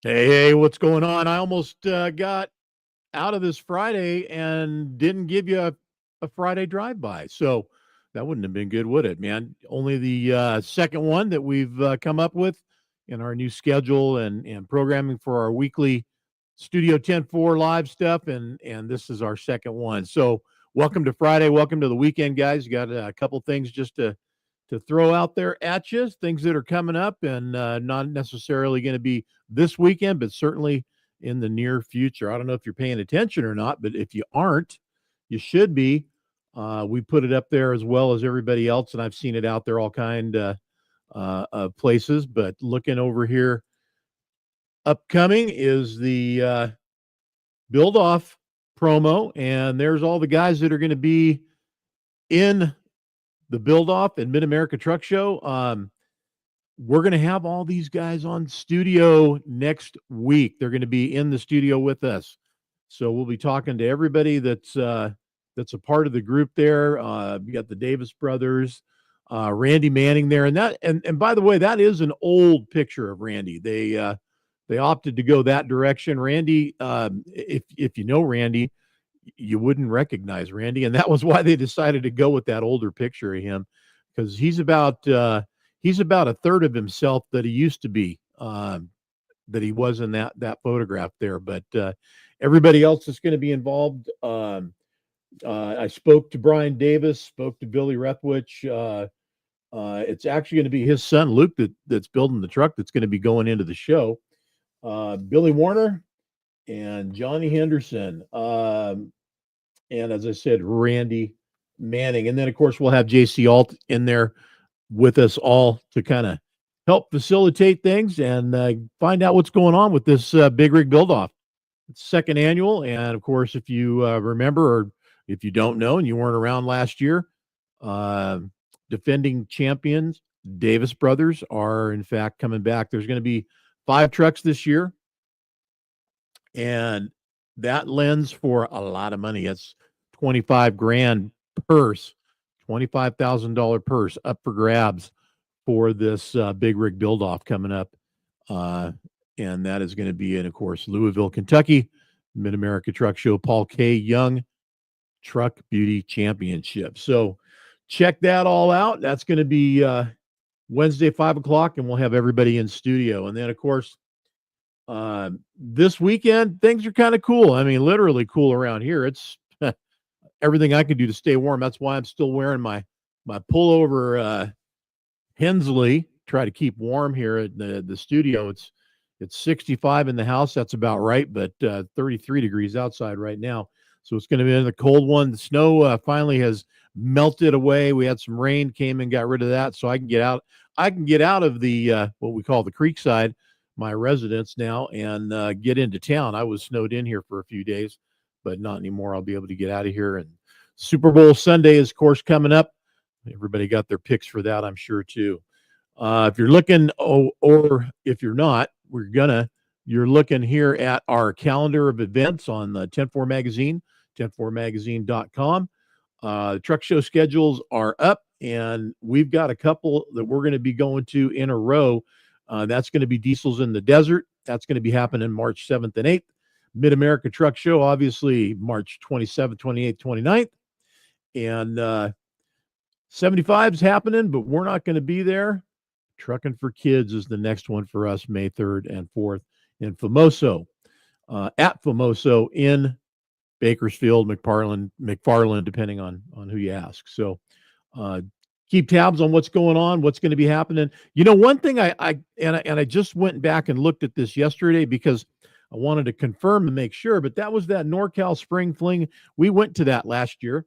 Hey, what's going on? I almost got out of this Friday and didn't give you a Friday drive-by. So that wouldn't have been good, would it, man? Only the second one that we've come up with in our new schedule and programming for our weekly Studio 10-4 live stuff. And this is our second one. So welcome to Friday. Welcome to the weekend, guys. Got a couple things just to throw out there at you, things that are coming up and not necessarily going to be this weekend, but certainly in the near future. I don't know if you're paying attention or not, but if you aren't, you should be. We put it up there as well as everybody else, and I've seen it out there all kind of places. But looking over here, upcoming is the build off promo, and there's all the guys that are going to be in the build off and Mid America Truck Show. We're going to have all these guys on studio next week. They're going to be in the studio with us. So we'll be talking to everybody that's a part of the group there. You got the Davis brothers, Randy Manning there, and by the way, that is an old picture of Randy. They opted to go that direction. Randy, if you know Randy, you wouldn't recognize Randy, and that was why they decided to go with that older picture of him, because he's about a third of himself that he used to be, that he was in that photograph there. But everybody else that's going to be involved. I spoke to Brian Davis, spoke to Billy Rethwich. It's actually going to be his son Luke that's building the truck that's going to be going into the show. Billy Warner and Johnny Henderson. And as I said, Randy Manning. And then, of course, we'll have JC Alt in there with us all to kind of help facilitate things and find out what's going on with this big rig build off. It's second annual. And of course, if you remember, or if you don't know and you weren't around last year, uh, defending champions, Davis Brothers, are in fact coming back. There's going to be 5 trucks this year, and that lends for a lot of money. It's 25 grand purse, $25,000 purse up for grabs for this big rig build off coming up. Uh, and that is going to be in, of course, Louisville, Kentucky, Mid America Truck Show, Paul K. Young Truck Beauty Championship. So check that all out. That's going to be Wednesday, 5 o'clock, and we'll have everybody in studio. And then, of course, this weekend, things are kind of cool. I mean, literally cool around here. It's everything I can do to stay warm. That's why I'm still wearing my pullover Hensley. Try to keep warm here at the studio. It's 65 in the house. That's about right, but 33 degrees outside right now. So it's going to be in the cold one. The snow finally has melted away. We had some rain, came and got rid of that, so I can get out. I can get out of the what we call the creek side, my residence now, and get into town. I was snowed in here for a few days, but not anymore. I'll be able to get out of here. And Super Bowl Sunday is, of course, coming up. Everybody got their picks for that, I'm sure, too. If you're looking, or if you're not, you're looking here at our calendar of events on the 10-4 magazine, 10-4magazine.com. The truck show schedules are up, and we've got a couple that we're going to be going to in a row. That's going to be Diesels in the Desert. That's going to be happening March 7th and 8th. Mid America Truck Show, obviously, March 27th, 28th, 29th. And 75 is happening, but we're not going to be there. Trucking for Kids is the next one for us, May 3rd and 4th in Famoso, at Famoso in Bakersfield, McFarland, depending on who you ask. So keep tabs on what's going on, what's going to be happening. You know, one thing I just went back and looked at this yesterday because I wanted to confirm and make sure, but that was that NorCal Spring Fling. We went to that last year.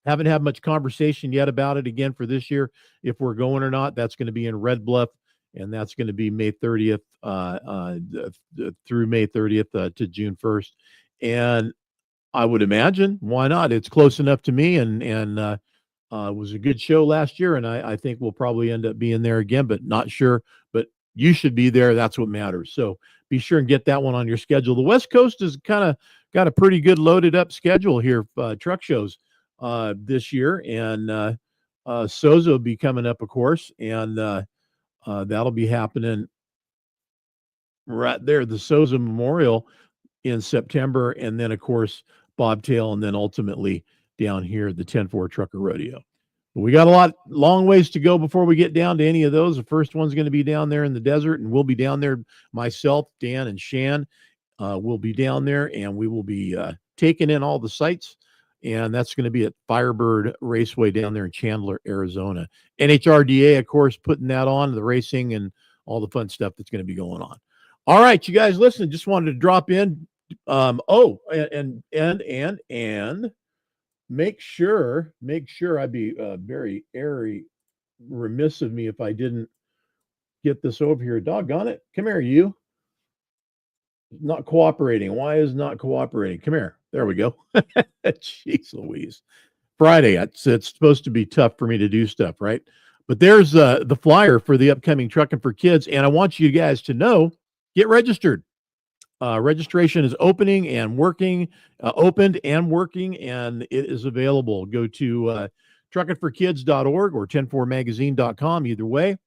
Haven't had much conversation yet about it again for this year, if we're going or not. That's going to be in Red Bluff, and that's going to be May 30th through May 30th to June 1st. And I would imagine, why not? It's close enough to me, and it was a good show last year, and I think we'll probably end up being there again, but not sure. But you should be there. That's what matters. So be sure and get that one on your schedule. The West Coast has kind of got a pretty good loaded up schedule here, truck shows this year, and Sozo will be coming up, of course, and that'll be happening right there, the Souza Memorial in September, and then of course Bobtail, and then ultimately down here the 10-4 Trucker Rodeo. But we got long ways to go before we get down to any of those. The first one's going to be down there in the desert, and we'll be down there. Myself, Dan, and Shan will be down there, and we will be taking in all the sights. And that's going to be at Firebird Raceway down there in Chandler, Arizona. NHRDA, of course, putting that on, the racing and all the fun stuff that's going to be going on. All right, you guys, listen, just wanted to drop in. And make sure I'd be very remiss of me if I didn't get this over here. Doggone it. Come here, you. Not cooperating. Why is not cooperating? Come here. There we go. Jeez Louise. Friday. It's supposed to be tough for me to do stuff, right? But there's the flyer for the upcoming Trucking for Kids. And I want you guys to know, get registered. Registration is opened and working, and it is available. Go to truckingforkids.org or 104magazine.com. Either way,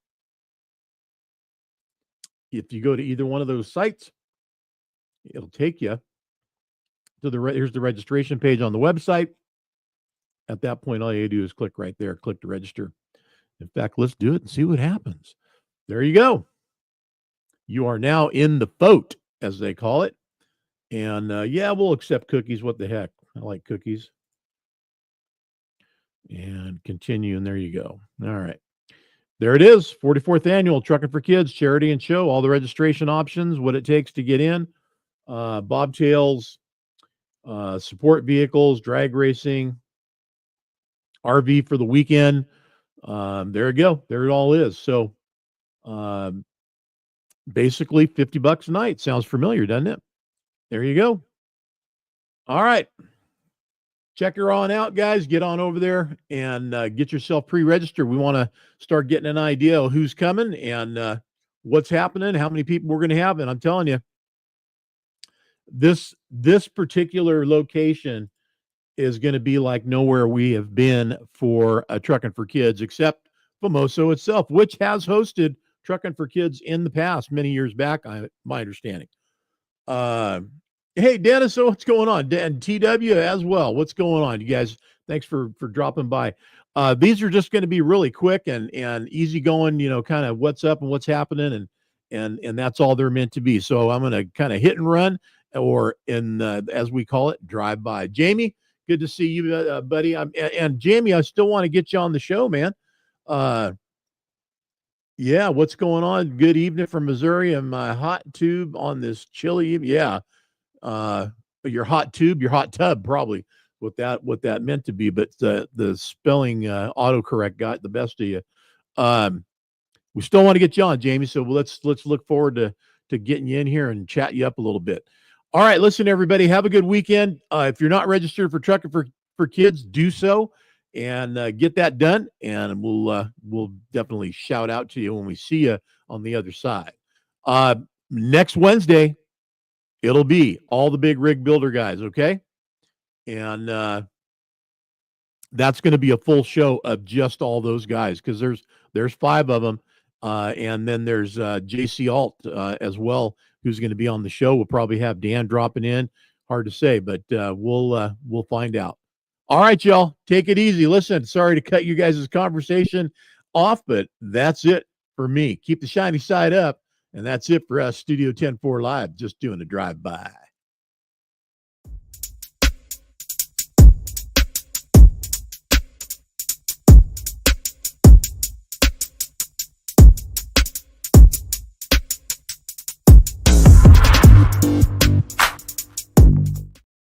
if you go to either one of those sites, it'll take you to here's the registration page on the website. At that point, all you do is click right there, click to register. In fact, let's do it and see what happens. There you go. You are now in the boat, as they call it. And yeah, we'll accept cookies. What the heck? I like cookies. And continue, and there you go. All right. There it is, 44th Annual Trucking for Kids Charity and Show. All the registration options, what it takes to get in. Bobtails, support vehicles, drag racing, RV for the weekend. There you go. There it all is. So basically $50 a night. Sounds familiar, doesn't it? There you go. All right. Check her on out, guys. Get on over there and get yourself pre-registered. We want to start getting an idea of who's coming and what's happening, how many people we're going to have. And I'm telling you, this particular location is going to be like nowhere we have been for Trucking for Kids, except Famoso itself, which has hosted Trucking for Kids in the past, many years back, my understanding. Hey, Dennis, so what's going on? And TW as well. What's going on? You guys, thanks for dropping by. These are just going to be really quick and easy going, kind of what's up and what's happening, and that's all they're meant to be. So I'm going to kind of hit and run, or as we call it, drive by. Jamie, good to see you, buddy. And Jamie, I still want to get you on the show, man. Yeah, what's going on? Good evening from Missouri and my hot tube on this chilly evening. Yeah. Your hot tub, probably what that meant to be, but the spelling autocorrect got the best of you. We still want to get you on, Jamie, so let's look forward to getting you in here and chat you up a little bit. All right, listen, everybody, have a good weekend. If you're not registered for Trucking for Kids, do so and get that done, and we'll definitely shout out to you when we see you on the other side. Next Wednesday, it'll be all the big rig builder guys, okay? And that's going to be a full show of just all those guys, because there's 5 of them, and then there's JC Alt as well, who's going to be on the show. We'll probably have Dan dropping in. Hard to say, but we'll find out. All right, y'all, take it easy. Listen, sorry to cut you guys' conversation off, but that's it for me. Keep the shiny side up. And that's it for us, Studio 10-4 Live, just doing a drive-by.